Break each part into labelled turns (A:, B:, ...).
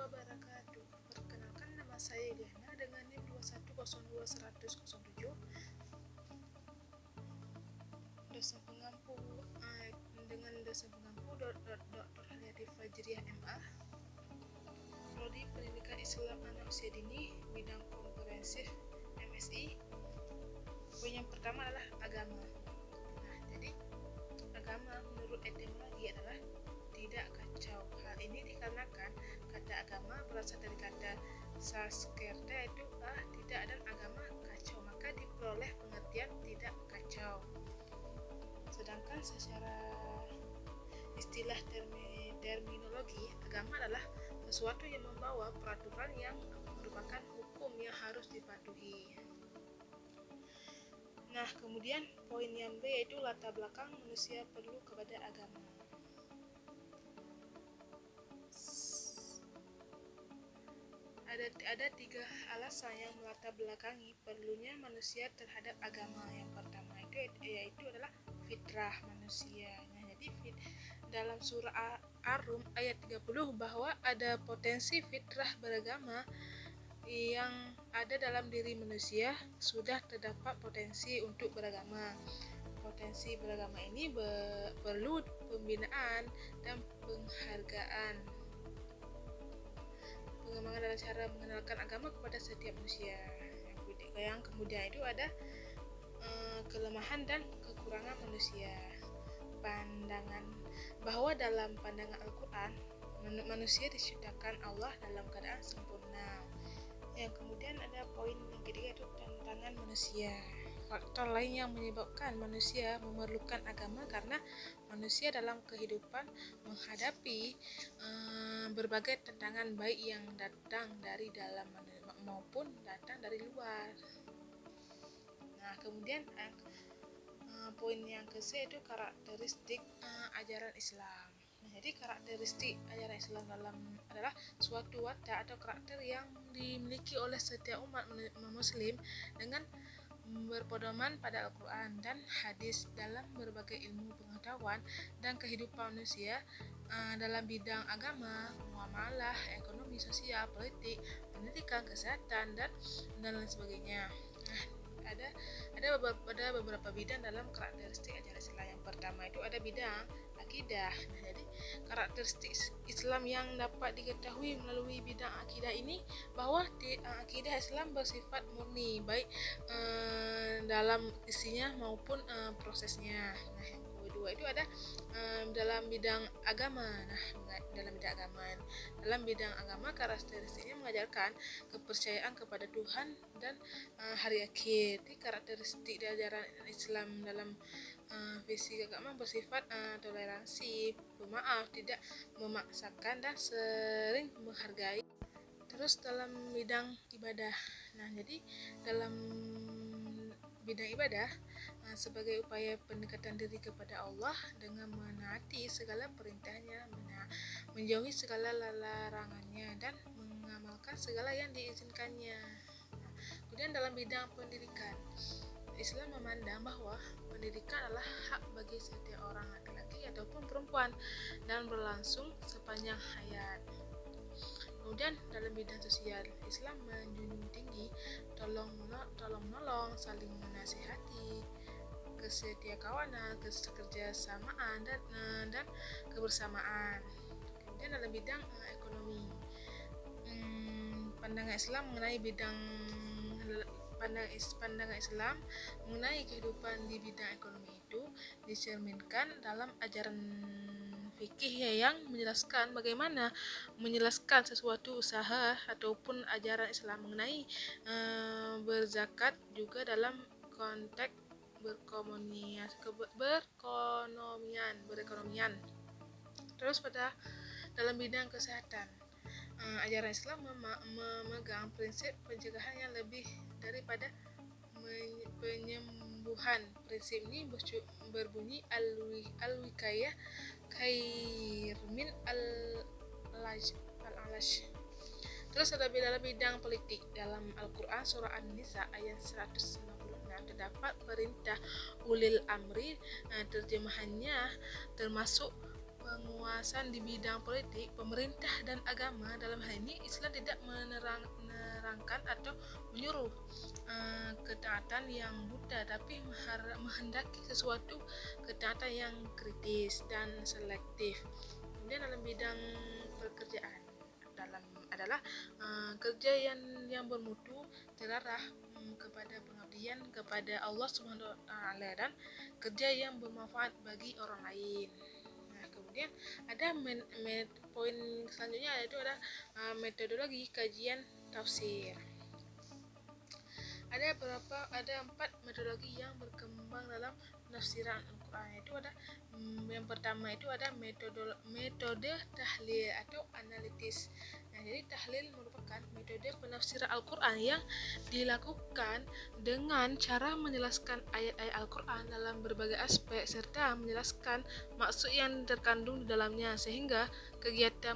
A: wabarakatuh. Perkenalkan, nama saya Liana dengan NIM 210210007. Dosen pengampu dengan dosen pengampu Dr. Haryati Fajriah MA. Prodi Pendidikan Islam Anak Usia Dini, bidang komprehensif MSI. Poin yang pertama adalah agama. Nah, jadi agama menurut etimologi adalah tidak kacau. Hal ini dikarenakan kata agama berasal dari kata Sanskerta, yaitu tidak, dan agama kacau, maka diperoleh pengertian tidak kacau. Sedangkan secara istilah terminologi, agama adalah sesuatu yang membawa peraturan yang merupakan hukum yang harus dipatuhi. Nah, kemudian poin yang B yaitu latar belakang manusia perlu kepada agama. Ada 3 alasan yang melatar belakangi perlunya manusia terhadap agama. Yang pertama yaitu adalah fitrah manusia. Nah, jadi dalam surah Ar-Rum ayat 30 bahwa ada potensi fitrah beragama yang ada dalam diri manusia, sudah terdapat potensi untuk beragama. Potensi beragama ini perlu pembinaan dan penghargaan. Pengembangan dalam cara mengenalkan agama kepada setiap manusia. Yang kemudian itu ada kelemahan dan kekurangan manusia. Pandangan bahwa dalam pandangan Al-Quran manusia diciptakan Allah dalam keadaan sempurna. Yang kemudian ada poin yang ketiga itu tantangan manusia. Faktor lain yang menyebabkan manusia memerlukan agama karena manusia dalam kehidupan menghadapi berbagai tantangan, baik yang datang dari dalam maupun datang dari luar. Nah, kemudian poin yang ke-C itu karakteristik ajaran Islam. Nah, jadi karakteristik ajaran Islam adalah suatu watak atau karakter yang dimiliki oleh setiap umat muslim dengan berpedoman pada Al-Quran dan hadis dalam berbagai ilmu pengetahuan dan kehidupan manusia dalam bidang agama, muamalah, ekonomi, sosial, politik, pendidikan, kesehatan, dan lain sebagainya. Nah, ada beberapa bidang dalam karakteristik ajaran Islam. Yang pertama itu ada bidang akidah. Nah, jadi karakteristik Islam yang dapat diketahui melalui bidang akidah ini bahwa akidah Islam bersifat murni, baik dalam isinya maupun prosesnya. Nah, yang kedua itu ada dalam bidang agama. Nah, dalam bidang agama karakteristiknya mengajarkan kepercayaan kepada Tuhan dan hari akhir. Jadi karakteristik ajaran Islam dalam visi agama bersifat toleransi, pemaaf, tidak memaksakan, dan sering menghargai. Terus dalam bidang ibadah. Nah, jadi dalam bidang ibadah sebagai upaya pendekatan diri kepada Allah dengan menaati segala perintahnya, menjauhi segala larangannya, dan mengamalkan segala yang diizinkannya. Kemudian dalam bidang pendidikan, Islam memandang bahwa pendidikan adalah hak bagi setiap orang, laki-laki ataupun perempuan, dan berlangsung sepanjang hayat. Kemudian dalam bidang sosial, Islam menjunjung tinggi tolong menolong, saling menasihati, kesetiakawanan, kekerjasamaan, dan kebersamaan. Kemudian dalam bidang ekonomi, pandangan Islam mengenai kehidupan di bidang ekonomi itu dicerminkan dalam ajaran fikih yang menjelaskan bagaimana menjelaskan sesuatu usaha, ataupun ajaran Islam mengenai berzakat juga dalam konteks berekonomian. Terus dalam bidang kesehatan, ajaran Islam memegang prinsip pencegahan yang lebih daripada penyembuhan. Prinsip ini berbunyi al-wikayah khair min al-alaj. Terus ada dalam bidang politik, dalam Al-Quran surah An-Nisa ayat 156 terdapat perintah ulil amri. Terjemahannya termasuk penguasaan di bidang politik, pemerintah dan agama. Dalam hal ini Islam tidak menerangkan atau menyuruh ketaatan yang buta, tapi menghendaki sesuatu ketaatan yang kritis dan selektif. Kemudian dalam bidang pekerjaan adalah kerja yang bermutu, terarah kepada pengabdian kepada Allah Subhanahu wa taala, dan kerja yang bermanfaat bagi orang lain. Nah, kemudian ada poin selanjutnya, yaitu ada metodologi kajian tafsir. Ada 4 metodologi yang berkembang dalam penafsiran Al-Quran. Itu ada yang pertama itu ada metode tahlil atau analitis. Nah, jadi tahlil merupakan metode penafsiran Al-Quran yang dilakukan dengan cara menjelaskan ayat-ayat Al-Quran dalam berbagai aspek serta menjelaskan maksud yang terkandung di dalamnya, sehingga kegiatan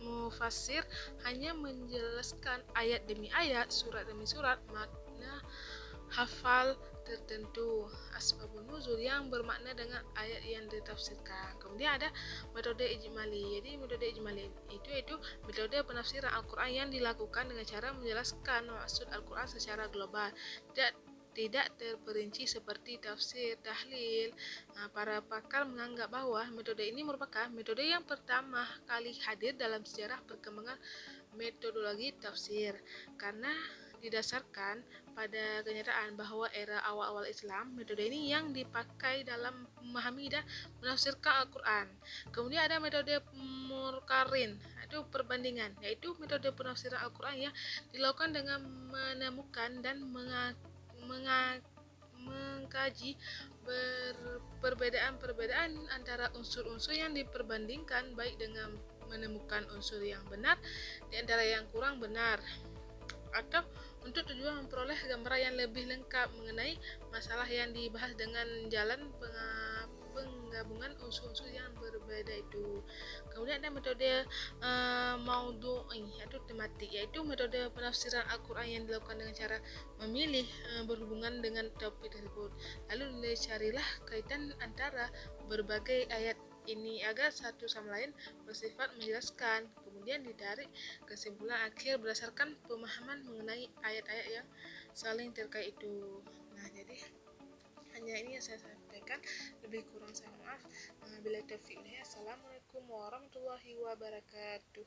A: mufassir hanya menjelaskan ayat demi ayat, surat demi surat, makna hafal tertentu, asbabun nuzul yang bermakna dengan ayat yang ditafsirkan. Kemudian ada metode ijmali. Jadi metode ijmali itu metode penafsiran Al-Quran yang dilakukan dengan cara menjelaskan maksud Al-Quran secara global, tidak terperinci seperti tafsir tahlil. Nah, para pakar menganggap bahwa metode ini merupakan metode yang pertama kali hadir dalam sejarah perkembangan metodologi tafsir, karena didasarkan pada kenyataan bahwa era awal-awal Islam, metode ini yang dipakai dalam memahami dan menafsirkan Al-Quran. Kemudian ada metode murkarin, itu perbandingan, yaitu metode penafsiran Al-Quran yang dilakukan dengan menemukan dan mengkaji perbedaan antara unsur-unsur yang diperbandingkan, baik dengan menemukan unsur yang benar di antara yang kurang benar, atau untuk tujuan memperoleh gambaran yang lebih lengkap mengenai masalah yang dibahas dengan jalan penggabungan unsur-unsur yang berbeda itu. Kemudian ada metode maudhu'i atau tematik, yaitu metode penafsiran Al-Quran yang dilakukan dengan cara memilih berhubungan dengan topik tersebut. Lalu dicarilah kaitan antara berbagai ayat ini agar satu sama lain bersifat menjelaskan. Kemudian ditarik kesimpulan akhir berdasarkan pemahaman mengenai ayat-ayat yang saling terkait itu. Nah, jadi hanya ini yang saya sampaikan, lebih kurang saya maaf. Bila taufiq. Assalamualaikum warahmatullahi wabarakatuh.